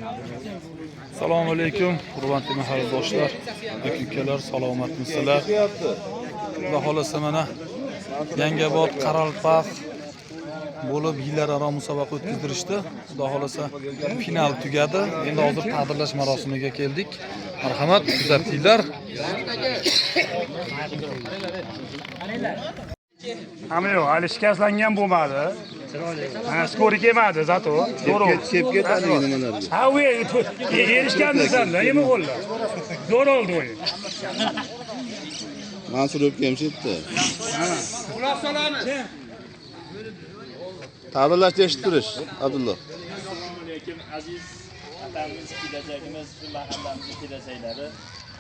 Assalomu alaykum, hurmatli mahalladoshlar, aka-ukalar, salomatmisizlar? Xudo xolasa mana Yangiobod Qaralpaq bo'lib yillararo musobaqa o'tkazdirishdi. Xudo xolasa final tugadi. Endi hozir taqdirlash marosimiga keldik. Marhamat, kuzatinglar. Ama yo'q, hali shikastlangan bo'lmadi. Skori kelmadi, zato. Zo'r. Kep ketadi nimalar. Ha, u erishganmisan-da, nima bo'ldi? Zo'r oldi o'yin. Mansur o'pkamchitdi. Uloq solamiz. Taqdirlashni eshitib turish, Abdulloh. Assalomu alaykum aziz atamiz, kelajagimiz, shu mahallamizning kelajaklari.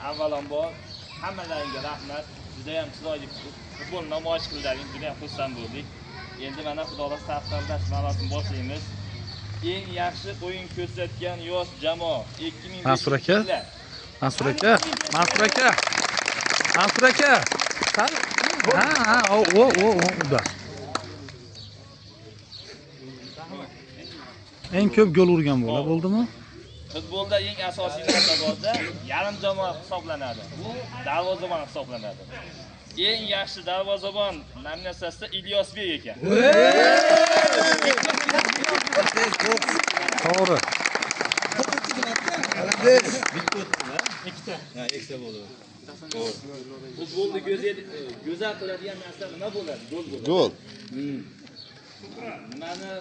Avvalambor hammalaringizga rahmat. Juda ham chiroyli futbol namoyish qildilaring, juda ham xursand bo'ldik. Endi mana xudolar taqdirlash marosimini boshlaymiz. Eng yaxshi o'yin ko'rsatgan yosh jamoa 2005. Mansur aka. Mansur aka. Mansur aka. Mansur aka. Da. Eng ko'p gol urgan bola bo'ldimi? Futbolda eng asosiy narsa borda yarim jamoa hisoblanadi. Bu darvozabon hisoblanadi. Eng yaxshi darvozabon nominatsiyasida Ilyosbek ekan. To'g'ri. Ikkita bo'ldi. Futbolni go'zal qiladigan narsa nima bo'ladi? Gol bo'ladi. Gol. Mana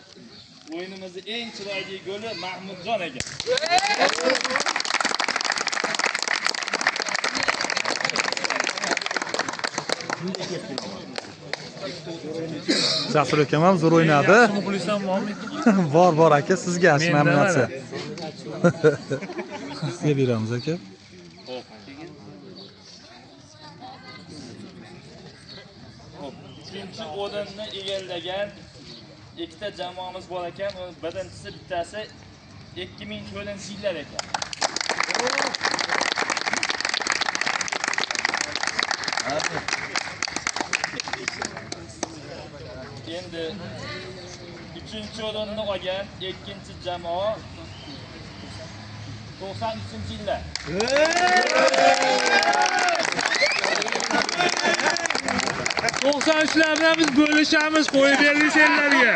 o'yinimizning eng chiroyli goli Mahmudjon ekan. Jasur akam ham zo'r o'ynadi. Bor aka, sizga nominatsiya. Sizga beramiz aka. Ikkinchi o'rinni egallagan ikkita jamoamiz bor ekan. Birinchisi bittasi 2004-yillar ekan. Endi uchinchi o'rinni olgan ikkinchi jamoa 93-yillar. Shularni biz bo'lishamiz, qo'yib berdik senlarga.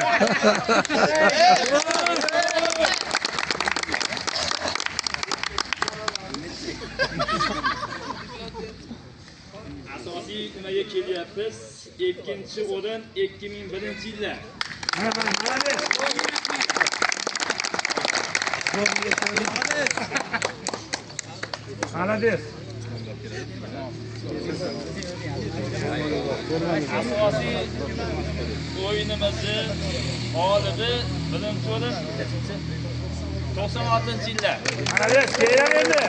Asosiy nimaga kelyapmiz? Ikkinchi o'rin 2001-yillar. Malades. Asosiy o'yinimizni g'olibi birinchi o'rin 96-yillar. Malades, kelar endi.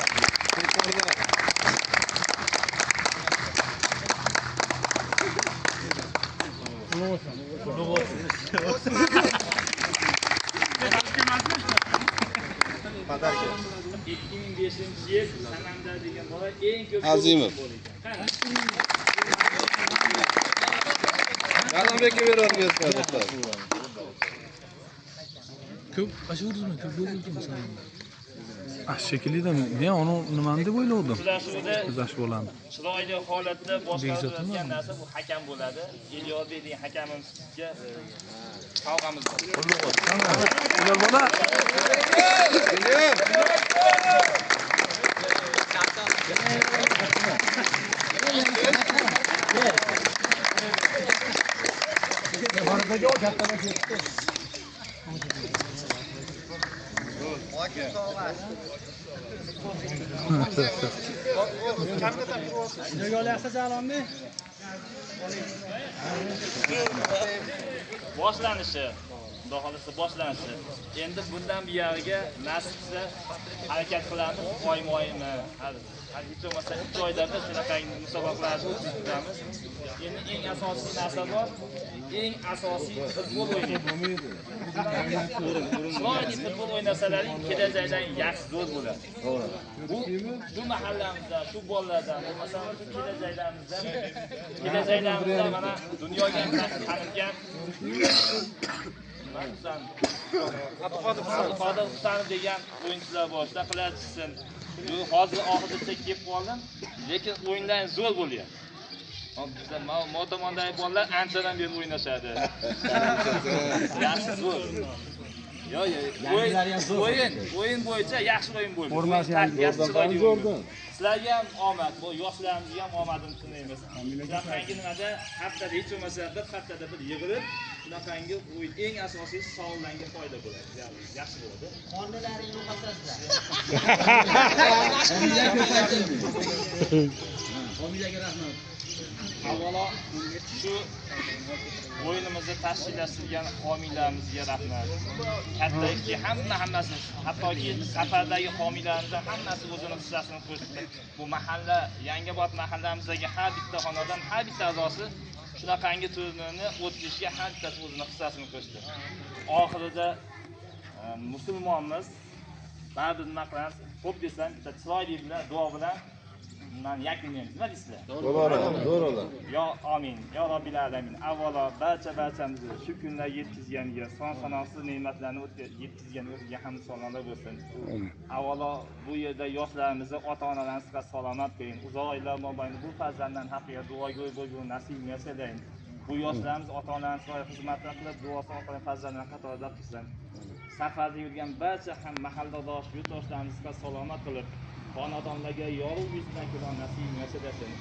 Padarka. 2005-yil Sanamda degan bola eng ko'p Azimov. Janombekka beravergan do'stlar. Ko'p ashurdimi? Ko'p gol urganmi sen? Shekillidan men uni nimani deb o'ylovdim. Kuzash bo'ladi. Chiroyli holatda boshqariladigan narsa bu hakam bo'ladi. Ilyosbek degan hakamimizga sovg'amiz bor. Ular bola. Boshlanishi, xudo xolasa boshlanishi. Endi bundan buyog'iga nasibsa harakat qilamiz, oyma-oyma. Hech bo'lmasa 3 oylarda shunaqa musobaqalarni o'tkazamiz. Endi eng asosiy narsa bor. Eng asosiy futbol o'ynaydi. Chiroyli futbol o'ynasalaring kelajakdan yaxshi zo'r bo'ladi. Bu mahallamizda, shu bolalardan, masalan, shu kelajaklarimizda mana dunyoga tanilgan Qodir Husanov degan o'yinchilar boshida qilachsin. Hozir oxirigacha kelib qoldim, lekin o'yindan zo'r bo'lyapti. Motamondagi bolalar anchadan beri o'ynashadi. Yaxshi zo'r. O'yin bo'yicha yaxshi o'yin bo'ldi. Sizlarga ham omad, bu yoshlarimizga ham omadini tilaymiz. Shunaqangi nimada haftada hech bo'lmasa bir haftada bir yig'ilib, shunaqangi o'yin eng asosiy sog'lig'ingga foyda bo'ladi. Yaxshi bo'ladi. Qornilaring yo'qotasizlar. Homilaga rahmat. Avvalo shu o'yinimizni tashkillashtirgan homiylarimizga rahmat. Kattaki hammasi, hattoki safardagi homiylarimizdan hammasi o'zini hissasini qo'shdi. Bu mahalla, Yangobod mahallamizdagi har bitta xonadon, har bitta a'zosi shunaqangi turnirni o'tkazishga har bittasi o'zini hissasini qo'shdi. Oxirida musulmonmiz, ba'zi nima qilamiz? Xo'p desam, bitta chiroyli bilan, duo bilan men yakunlaymiz. Nima deysizlar? Zo'rlar. Yo amin, yo robbil alamin. Avvalo barchamizni shu kunlar yetkazganiga, son sanoqsiz ne'matlarni yetkazgan o'ziga hamd sanolar bo'lsin. Avvalo bu yerda yoshlarimizni, ota-onalarimizni salomat qo'ying. Uzoq yillar mobaynida bu farzanddan haqqiga duogo'y bo'lgan nasib yasalang. Bu yoshlarimiz ota-onalarga xizmatlar qilib, duosini olgan farzandlar qatorida qilsin. Safarda yurgan barcha ham mahalladosh yurtdoshlarimizga salomat qilib, xonadonlarga yorug' yuzdan kelgan nasib yasasin.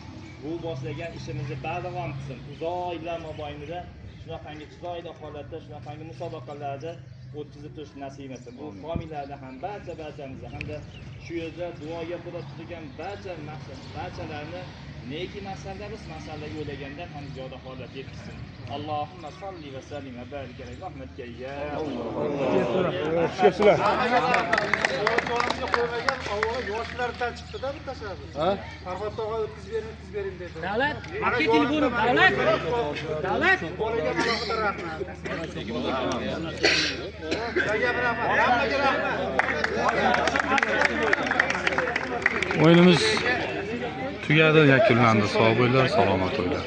Bu boshlagan ishimizni bardavom qilsin. Uzoq yillar mobaynida shunaqangi chiroyli holatda, shunaqangi musobaqalarda o'tkazib turish nasib etsin. Bu homiylarda ham barchamizga hamda shu yerda duoga bo'lib turgan barchalarni neki masallarga o'ylagandan ham ziyoda holat yetkazsin. Allohumma salli va sallim va barik alayhi rahmatka ya yoshlardan chiqdi-da bu tashabbus. Farhod tog'a o'tkazib bering dedi. Davlat, marketing bo'lib, davlat. Bolaga alohida rahmat. O'yinimiz tugadi, yakunlandi. Sog' bo'linglar, salomat bo'linglar.